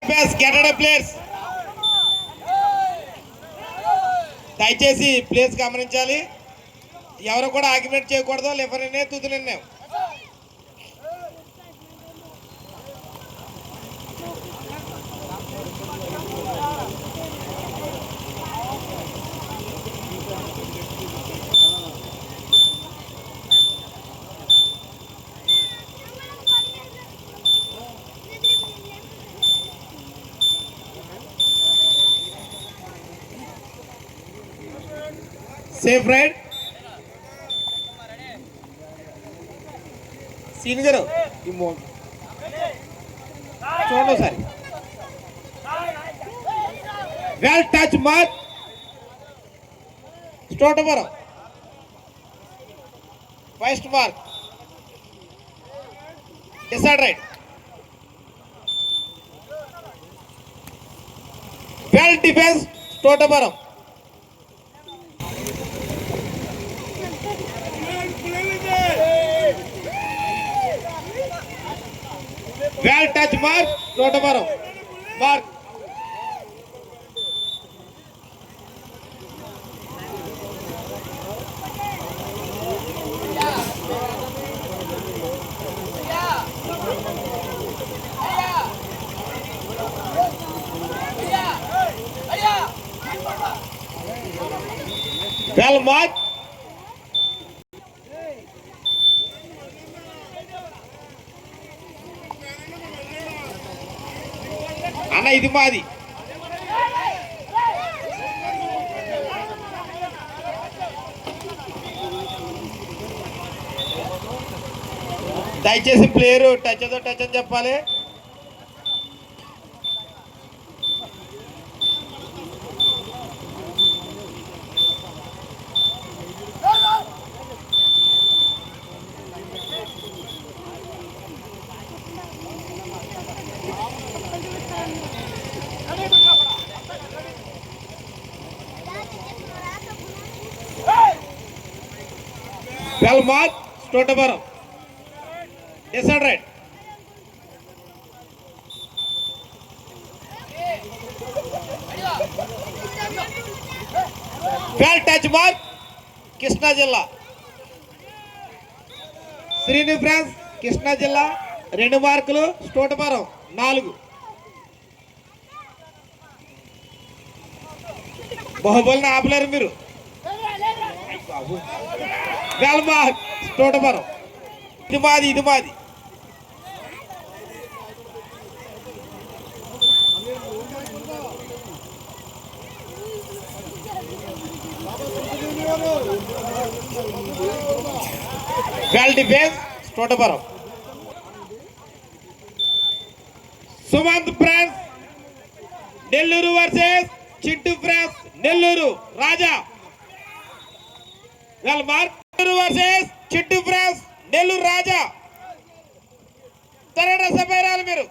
Players దయచేసి place గమనించాలి. ఎవరు కూడా ఆర్గ్యుమెంట్ చేయకూడదు. లిఫర్ తుతులు సేఫ్ రైడ్ సీన్ గారు చూడండి sir. Well touch mark Totavaram first mark decide right. Well defence Totavaram. Well touch mark, Totavaram. Mark. Well mark. అన్న ఇది మాది. దయచేసి ప్లేయరు టచ్ అని చెప్పాలి. Well mark, Totavaram. Decide right. Well touch mark, Krishna Jilla. Srini France, Krishna Jilla. 2 మార్కులు, Totavaram 4. బాహుబలిని ఆపలేరు మీరు. Well mark Totavaram. ఇది మాది. Well defence Totavaram. Sumanth friends Nellore versus Chintu friends Nellore Raja. Well mark versus Chintu friends Nellore Raja. తరడ సపైరాలు మీరు.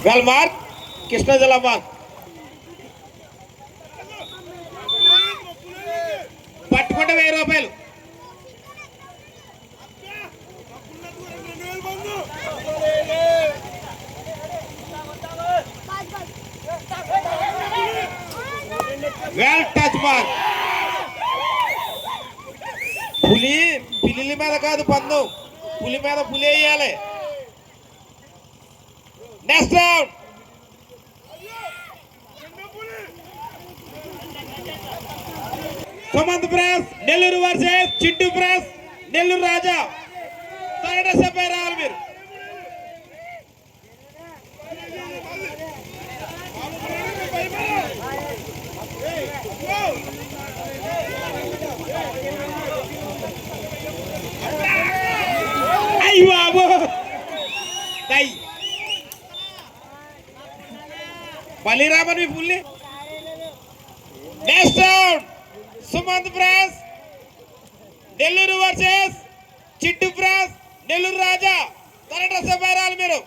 వెల్ మార్క్ కృష్ణా జిల్లా మార్క్. పట్టుకుంటే 1000 రూపాయలు. Well touch mark. పిల్లి మీద కాదు పందెం, పులి మీద పులి వేయాలి. Next round. Sumanth press Nellore versus Chintu press Nellore Raja. తరడ సభ్య రావాలి మీరు. అయ్యి బాబు బలిరామని పుల్లి. Next round Sumanth press Nellore versus Chintu press Nellore Raja. తరడ సభ్య రావాలి మీరు.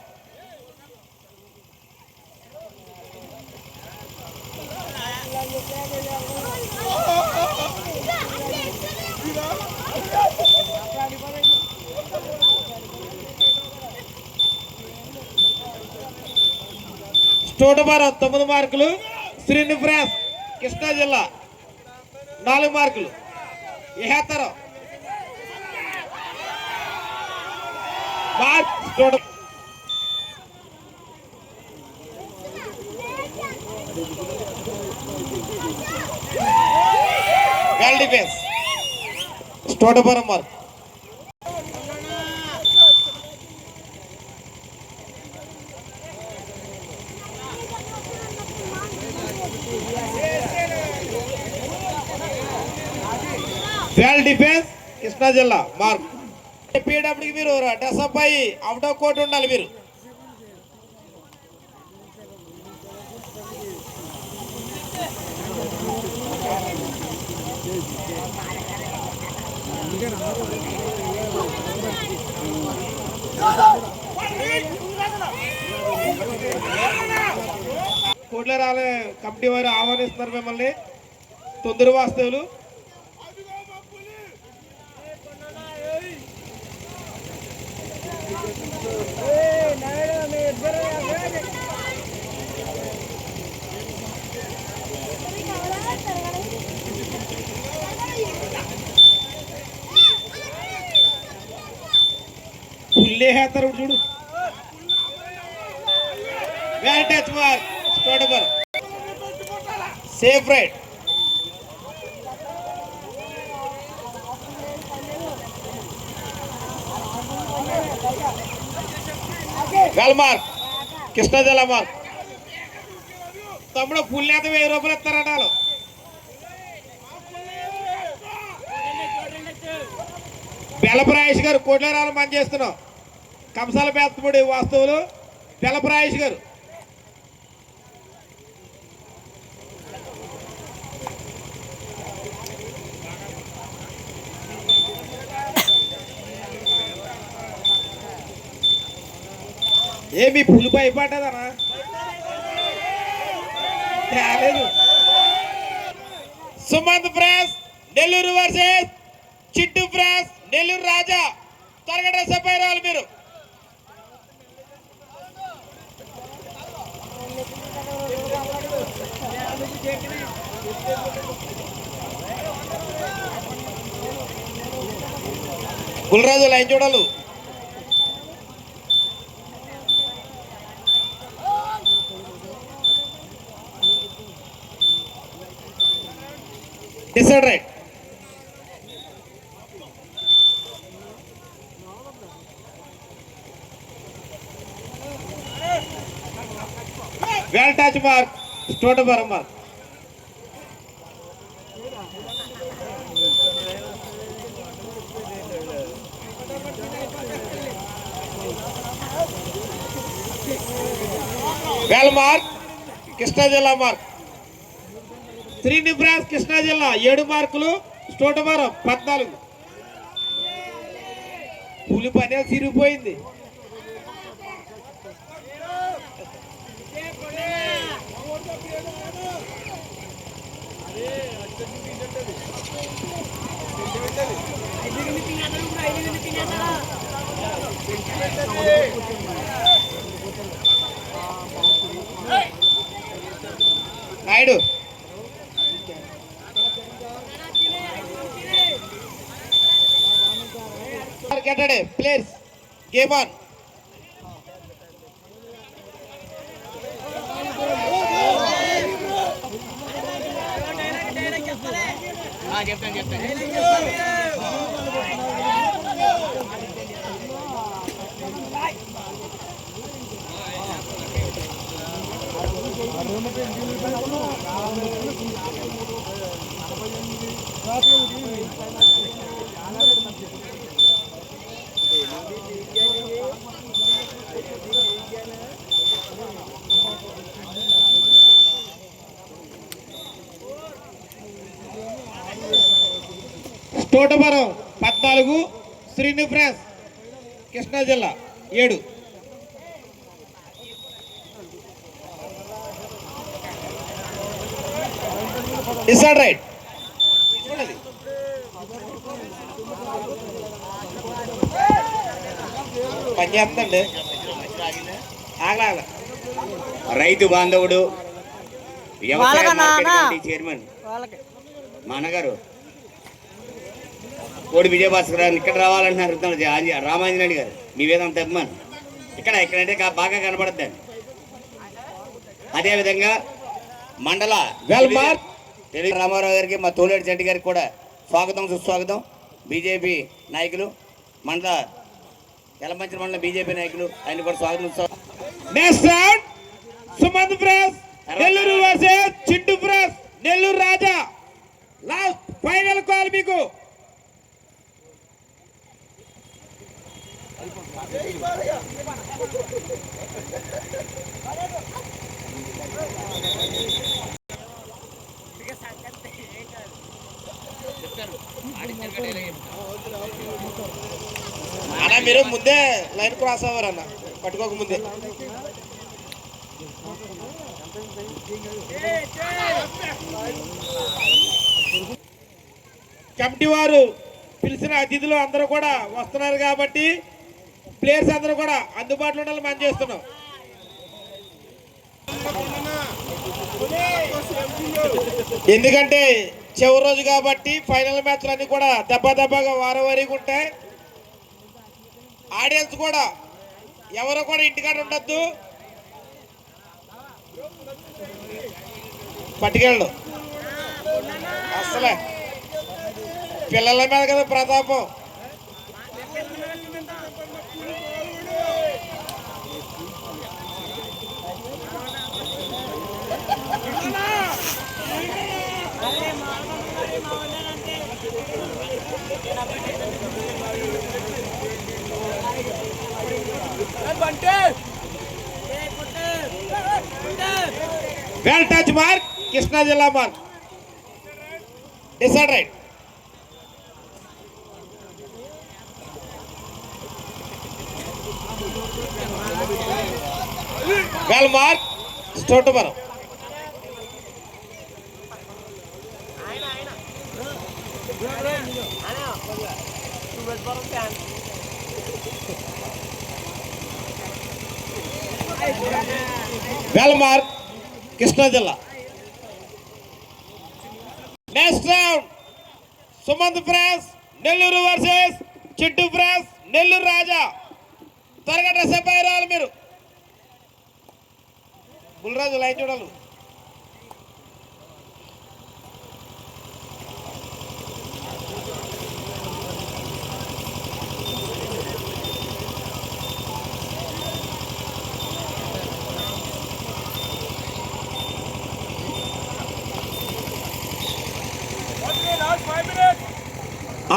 చోటబారం 9 మార్కులు, శ్రీనివాస్ కృష్ణా జిల్లా 4 మార్కులు. ఏతరం well defence Totavaram mark. Well defence Krishna జిల్లా మార్క్. చెప్పేటప్పటికి మీరు డ్రెస్అప్ అయ్యి అవుట్ ఆఫ్ కోర్ట్ ఉండాలి. మీరు కోట్లరాల కమిటీ వారు ఆహ్వానిస్తున్నారు మిమ్మల్ని. తొందర వాస్తవులు పుల్లే హేస్తారు చూడు. వెల్ టచ్ మార్క్ స్టోటబర్ safe right. Well mark Krishna జిల్లా మార్క్. తమ్ముడు పుల్లేత 1000 రూపాయలు ఇస్తారట వాళ్ళు. బెల్లపరాయేష్ గారు కోట్లరాలు పని చేస్తున్నాం. కంసాల పేస్తపూడి వాస్తువులు బెల్లపరాయేష్ గారు. ఏమి పులిపై అయిపోతుందనా తేలేదు. Sumanth press Nellore versus Chintu press Nellore Raja. త్వరగా డ్రెస్ అప్ అయ్యారు మీరు. గుల్రాజు లైన్ చూడాలి. Decide right. Well touch mark Totavaram mark. Well mark Krishna జిల్లా మార్క్. శ్రీనివాస్ కృష్ణా జిల్లా 7 మార్కులు, స్టోటబరం 14. పులి పని సిరిగిపోయింది. Naidu players game on. చెప్తాను తోటవరం 14, శ్రీనివాస్ కృష్ణా జిల్లా 7. Decide right. పని చేస్తుందండి. ఆగలా రైతు బాంధవుడు, వ్యవసాయ మార్కెట్ కమిటీ చైర్మన్ మా అన్నగారు కోడి విజయభాస్కర్ గారు ఇక్కడ రావాలంటున్నారు. రామాంజనేయుడు గారు మీ వేదంత అభిమాన్ ఇక్కడంటే బాగా కనబడద్దండి. అదేవిధంగా మండల తెలుగు రామారావు గారికి, మా తోలేటి చెడ్డి గారికి కూడా స్వాగతం సుస్వాగతం. బీజేపీ నాయకులు, మండల ఎలమంచి మండల బీజేపీ నాయకులు, ఆయన కూడా స్వాగతం. Next round Sumanth press Nellore versus Chintu press Nellore Raja. Last final call మీకు. అన్న మీరు ముందే లైన్ క్రాస్ అవ్వరు అన్న, పట్టుకోక ముందే. కమిటీ వారు పిలిచిన అతిథులు అందరూ కూడా వస్తున్నారు కాబట్టి ప్లేయర్స్ అందరూ కూడా అందుబాటులో ఉండాలి మనం చేస్తున్నాం. ఎందుకంటే చివరి రోజు కాబట్టి ఫైనల్ మ్యాచ్లు అన్ని కూడా దెబ్బగా వారం వారీగా ఉంటాయి. ఆడియన్స్ కూడా ఎవరు కూడా ఇంటికాడ ఉండొద్దు, పట్టుకెళ్ళు. అసలే పిల్లల మీద కదా ప్రతాపం. వెల్ టచ్ మార్క్, కృష్ణా జిల్లా mark. Decide right. Well mark, Totavaram. Well mark, Krishna జిల్లా. Next round Sumanth press Nellore versus Chintu press Nellore Raja. త్వరగా డ్రెస్ అప్ అయ్యి రావాలి మీరు. బుల్రాజు లైన్ చూడాలి.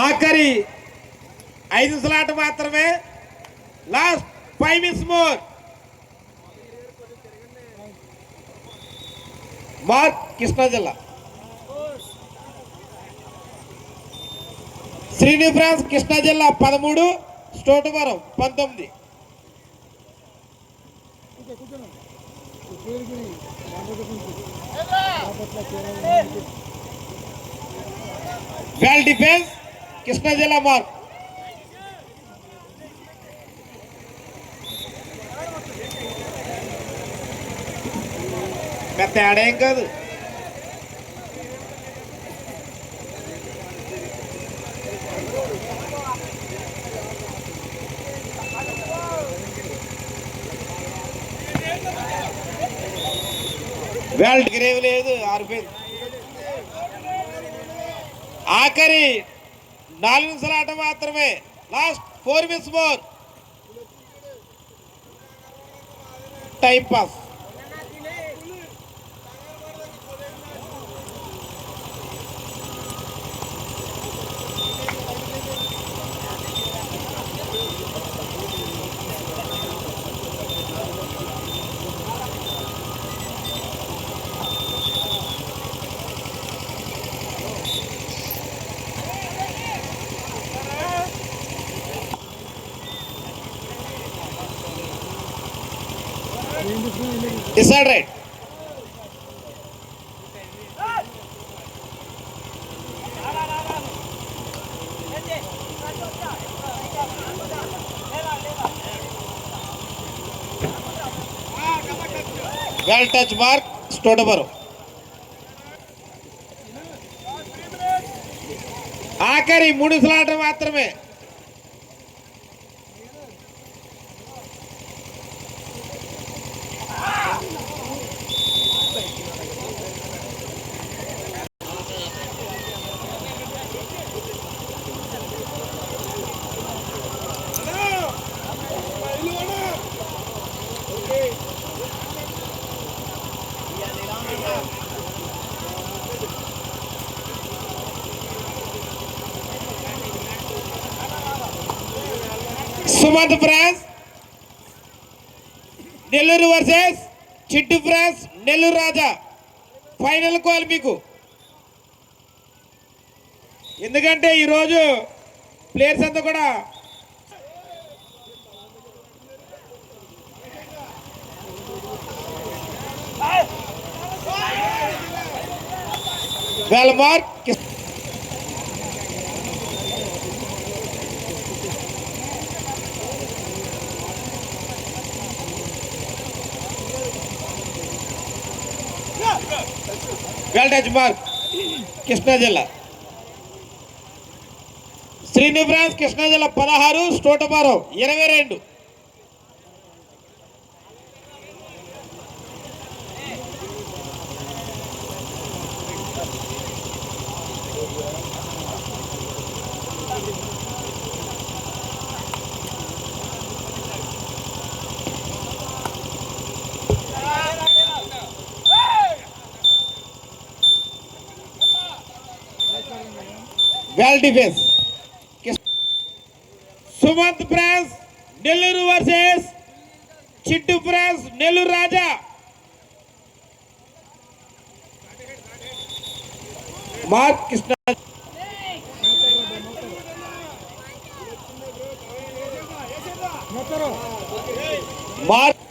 ఆఖరి 5 నిమిషాల మాత్రమే. Last 5 minutes more. Mark, Krishna జిల్లా. శ్రీని ఫ్రాన్స్ కృష్ణా జిల్లా 13, స్టోటువరం 19. వెల్ డిఫెన్స్, కృష్ణా జిల్లా మార్క్. పెద్ద తేడా ఏం కాదు. వెల్ గ్రేవ్ లేదు, ఆరిపోయింది. ఆఖరి 4 నిమిషాల ఆట మాత్రమే. Last 4 minutes more. Time pass. Decide right. Well touch mark స్టోటబరు. ఆఖరి 3 స్లాట్ మాత్రమే. Sumanth friends Nellore versus Chintu friends Nellore Raja. Final call మీకు. ఎందుకంటే ఈరోజు ప్లేయర్స్ అంతా కూడా well mark well touch mark Krishna జిల్లా. శ్రీని ఫ్రాన్స్ కృష్ణా జిల్లా 16, స్టోటబారో 22. Well defence. Sumanth friends Nellore versus Chintu friends Nellore Raja. Mark Krishna mark